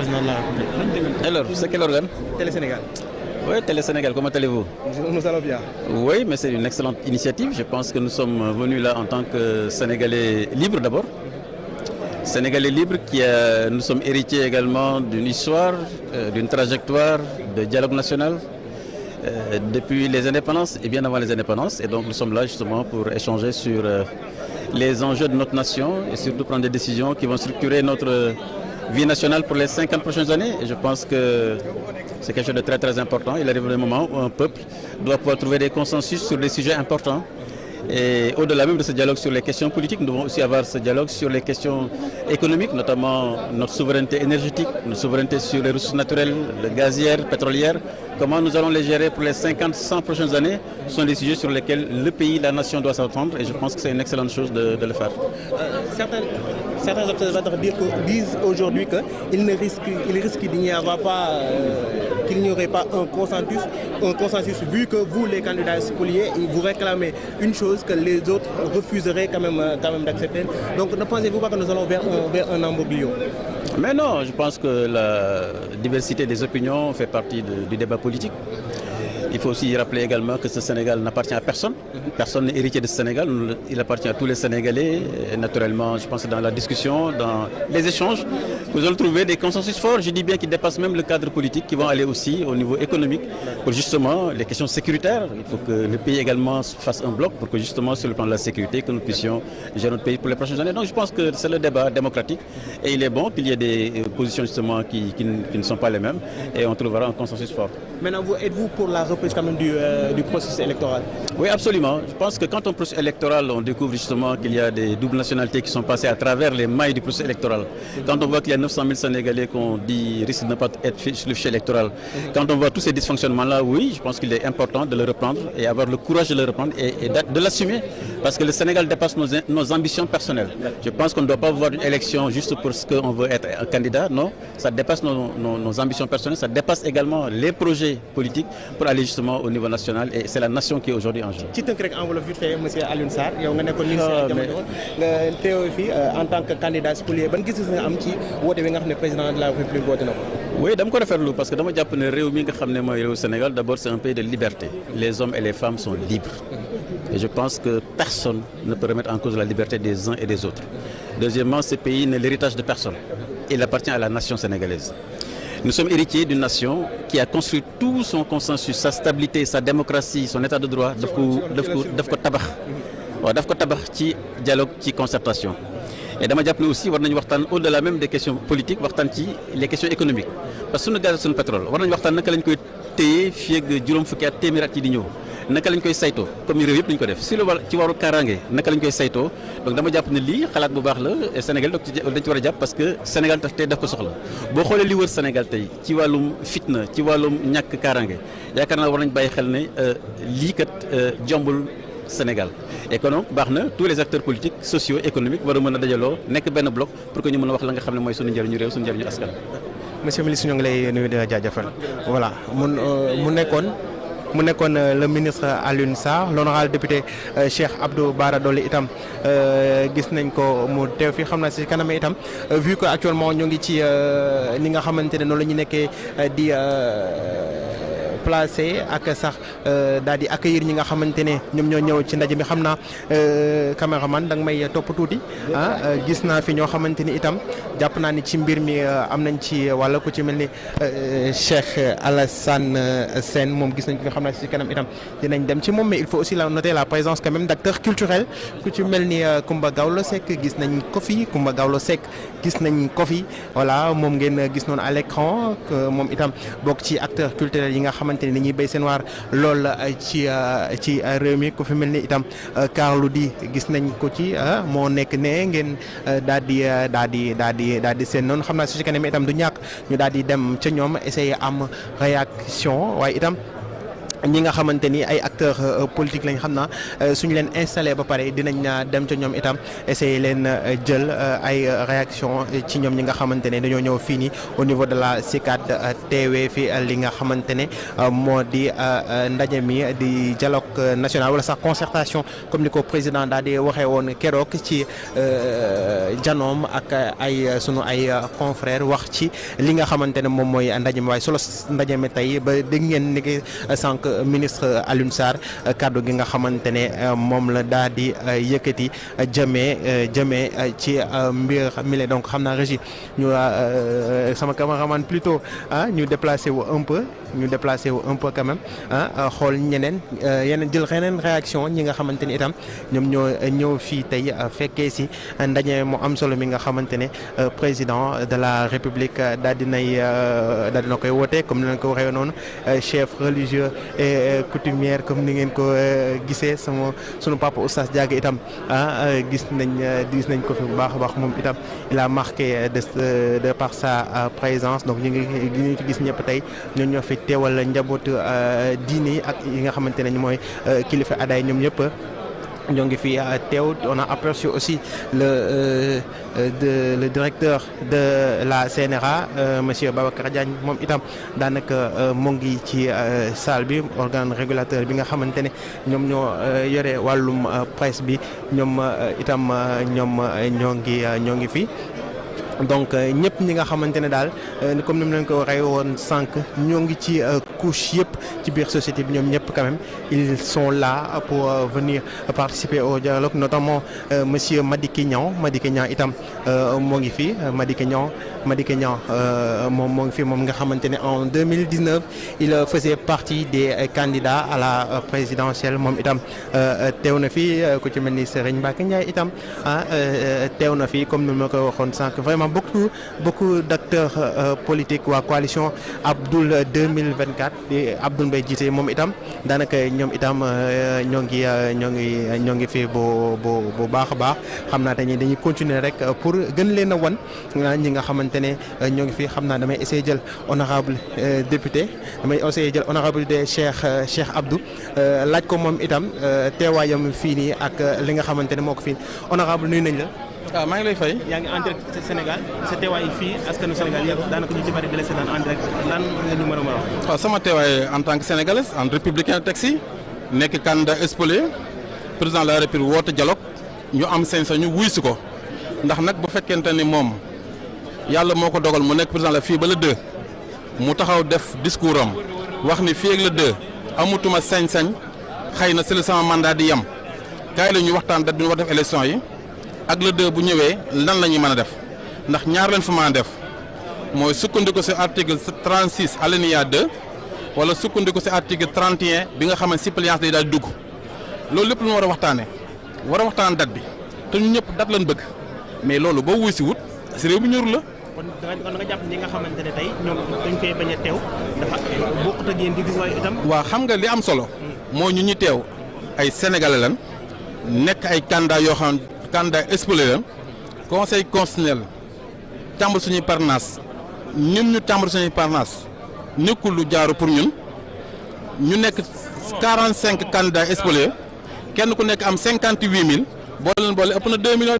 président de la République. Alors, c'est quel organe? Télé Sénégal. Oui, Télé Sénégal, comment allez-vous? Nous allons bien. Oui, mais c'est une excellente initiative. Je pense que nous sommes venus là en tant que Sénégalais libres d'abord. Sénégalais libres nous sommes héritiers également d'une histoire, d'une trajectoire de dialogue national depuis les indépendances et bien avant les indépendances. Et donc nous sommes là justement pour échanger sur les enjeux de notre nation et surtout prendre des décisions qui vont structurer notre vie nationale pour les 50 prochaines années. Et je pense que c'est quelque chose de très très important. Il arrive le moment où un peuple doit pouvoir trouver des consensus sur des sujets importants. Et au-delà même de ce dialogue sur les questions politiques, nous devons aussi avoir ce dialogue sur les questions économiques, notamment notre souveraineté énergétique, notre souveraineté sur les ressources naturelles, gazières, pétrolières. Comment nous allons les gérer pour les 50-100 prochaines années sont des sujets sur lesquels le pays, la nation doit s'entendre et je pense que c'est une excellente chose de le faire. Certains observateurs disent aujourd'hui qu'il risque d'il n'y avoir pas, qu'il n'y aurait pas un consensus vu que vous, les candidats spoliés, vous réclamez une chose que les autres refuseraient quand même d'accepter. Donc ne pensez-vous pas que nous allons vers un imbroglio? Mais non, je pense que la diversité des opinions fait partie du débat politique. Il faut aussi rappeler également que ce Sénégal n'appartient à personne. Personne n'est héritier de ce Sénégal. Il appartient à tous les Sénégalais. Et naturellement, je pense que dans la discussion, dans les échanges, vous allez trouver des consensus forts. Je dis bien qui dépassent même le cadre politique, qui vont aller aussi au niveau économique pour justement les questions sécuritaires. Il faut que le pays également fasse un bloc pour que justement sur le plan de la sécurité, que nous puissions gérer notre pays pour les prochaines années. Donc je pense que c'est le débat démocratique et il est bon qu'il y ait des positions justement qui ne sont pas les mêmes et on trouvera un consensus fort. Maintenant, êtes-vous pour la reprise quand même du processus électoral? Oui, absolument. Je pense que quand on processus électoral, on découvre justement qu'il y a des doubles nationalités qui sont passées à travers les mailles du processus électoral. Quand on voit qu'il y a 900 000 Sénégalais qu'on dit risquent de ne pas être sur le fichier électoral, quand on voit tous ces dysfonctionnements-là, oui, je pense qu'il est important de le reprendre et avoir le courage de le reprendre et de l'assumer. Parce que le Sénégal dépasse nos ambitions personnelles. Je pense qu'on ne doit pas voir une élection juste parce qu'on veut être un candidat. Non, ça dépasse nos ambitions personnelles, ça dépasse également les projets politiques pour aller justement au niveau national et c'est la nation qui est aujourd'hui en jeu. ci tënk rek enveloppe vite fait monsieur Alioune Sarr yow nga nekkoon ministre nga teew fi en tant que candidat spolié ban gis-gis nga am ci woote bi nga xam ne président de la République woote na ko. Oui, dama ko rafetlu parce que dama jàpp ne réew mi nga xam ne mooy réew Sénégal d'abord c'est un pays de liberté. Les hommes et les femmes sont libres. Et je pense que personne ne peut remettre en cause la liberté des uns et des autres. Deuxièmement, ce pays n'est l'héritage de personne. Il appartient à la nation sénégalaise. Nous sommes héritiers d'une nation qui a construit tout son consensus, sa stabilité, sa démocratie, son état de droit, daf ko tabax ci dialogue, ci concertation. Et dama jàpp ne aussi war nañu waxtaan au-delà même des questions politiques waxtaan ci les questions économiques parce que suñu gaz suñu pétrole war nañu waxtaan naka lañ koy téye fii ak juróom fukki at téeméeri at yi di ñëw naka lañ koy saytoo comme réew yëpp lañ ko def si ci waru kaaraange naka lañ koy saytoo donc dama jàpp ne lii xalaat bu baax la et Sénégal dañ ci war a jàpp parce que Sénégal tey daf ko soxla boo xoolee li wër Sénégal tey ci wàllum fitna ci wàllum ñàkk kaaraange yaakaar naa war nañ bàyyi xel ne lii kat jombul Sénégal et que donc baax na tous les acteurs politiques sociaux économiques war a mën a dajaloo nekk benn bloc pour que ñu mën a wax la nga xam ne mooy suñu njëriñu réew suñu njëriñu askan. Monsieur le ministre ñoo ngi lay nuyu di la jaajëfal voilà mu nekkoon le ministre Alioune Sarr l'honorable député Cheikh Abdou Bara Dolly itam gis nañ ko mu teew fi xam naa si kanam itam vu que actuellement ñoo ngi ci ni nga xamante ne noonu la ñu nekkee di placé ak sax daal di accueillir ñi nga xamante ne ñoom ñoo ñëw ci ndaje mi xam naa caméraman da nga may topp tuuti gis naa fi ñoo xamante ni itam jàpp naa ni ci mbir mi am nañ ci wala ku ci mel ni Cheikh Alassane Sène moom gis nañ ko nga xam naa si kanam itam dinañ dem ci moom mais il faut aussi noter la présence quand même d'acteurs culturels ku ci mel ni Coumba Gawlo Seck gis nañ ko fi Coumba Gawlo Seck gis nañ ko fi voilà moom ngeen gis noonu à l'écran moom itam bokk ci acteurs culturels yi nga xamante ni dañuy béy seen waar lool ci réew mi ku fi mel ni itam Carlou D gis nañ ko ci moo nekk ne ngeen daal di seen noonu xam naa su ci kanam itam du ñàkk ñu daal di dem ca ñoom essayer am réaction waaye itam ñi nga xamante ni ay acteurs politiques lañ xam naa suñu leen installé ba pare dinañ dem ca ñoom itam essayer leen jël ay réaction ci ñoom ñi nga xamante ne dañoo ñëw fii nii au niveau de la CICAD teewee fi li nga xamante ne moo di ndaje mi di dialogue national wala sax concertation comme ni ko président daal di waxee woon keroog ci janoom ak sunu ay confrères wax ci li nga xamante ne moom mooy ndaje mi waaye solo ndaje mi tey ba dégg ngeen ni sànq ministre Alioune Sarr kàddu gi nga xamante ne moom la daal di yëkkati jëmee ci mbir mi donc xam naa régie ñu sama cameraman plutôt ñu déplacé wu un peu quand même xool yeneen jël xeneen réaction ñi nga xamante ni itam ñoom ñoo ñëw fii tey fekkee si ndaje mu am solo mi nga xamante ne président de la république daal dina koy woote comme ni leen ko waxee noonu chef religieux et coutumière comme ni ngeen ko gisee sunu papa Oustaz Diaga itam gis nañ ko fi bu baax a baax moom itam il a marqué de par sa présence donc ñu ngi fi gis ñëpp tey ñun ñoo fi teewal njabootu diine yi ak yi nga xamante ne mooy kilifa aday ñoom ñëpp ñoo ngi fi teew. On a aperçu aussi le directeur de la CNRA monsieur Babacar Diagne moom itam daanaka mu ngi ci salle bi organe régulateur bi nga xamante ne ñoom ñoo yore wàllum presse bi ñoom itam ñoo ngi fi. donc ñëpp ñi nga xamante ne daal comme ni mu leen ko waxee woon sànq ñoo ngi ci couche yëpp ci biir société bi ñoom ñëpp quand même ils sont là pour venir participer au dialogue notamment monsieur Madické Niang itam moo ngi fi Madické Niang moom moo ngi fi moom nga xamante ne en 2019 il faisait partie des candidats à la présidentielle moom itam teew na fi ku ci mel ni Serigne Mbacké Ndiaye itam teew na fi comme ni ma ko waxoon sànq vraiment beaucoup d'acteurs politiques waa coalition Abdoul 2024 di Abdoul Mbaye jiite moom itam daanaka ñoom itam ñoo ngi fi bu baax a baax xam naa dañuy continuer rek pour gën leen a wan ñi nga xamante ne ñoo ngi fi xam naa damay essayer jël honorable député de Cheikh Abdou laaj ko moom itam teewaayam fii nii ak li nga xamante ne moo ko fii honorable nuyu nañ la. waaw maa ngi lay fay. yaa ngi en direct ci Sénégal sa teewaay fii askanu Sénégal yëpp daanaka ñu ci bari di la seetaan en direct lan nga ñu mën a wax. waaw sama teewaay en tant que sénégalais en républicain taxi nekk candidat spoilé président de la république woote dialogue ñu am sañ-sañu wuy si ko ndax nag bu fekkente ni moom yàlla moo ko dogal mu nekk président la fii ba le 2 mu taxaw def discours am wax ni fii ak le 2 amutuma sañ-sañ xëy na si la sama mandat di yem kaay la ñu waxtaan da duñu war def élection yi. ak le 2 bu ñëwee lan la ñuy mën a def ndax ñaar leen fa mën a def mooy sukkandiku ci article 36 alinéa 2 wala sukkandiku ci article 31 bi nga xam ne suppléance day daal di dugg loolu lépp lu ñu war a waxtaan date bi te ñu ñëpp date lañ bëgg mais loolu boo wuy si wut ci réew bi ñorul la. kon da nga jàpp ñi nga xamante ne tey ñoom dañ koy bañ a teew dafa bokkut ak yéen di gis waaye itam. waaw xam nga li am solo. moo ñu teew ay sénégalais lan nekk ay candidats yoo xam candidat spoilé la conseil constitutionnel tàmbal suñuy parrainage ñun ñu tàmbal suñuy parrainage nekkul lu jaaru pour ñun ñu nekk 45 candidats spoilé kenn ku nekk am 58 000 boo leen boole ëpp na 2 millions.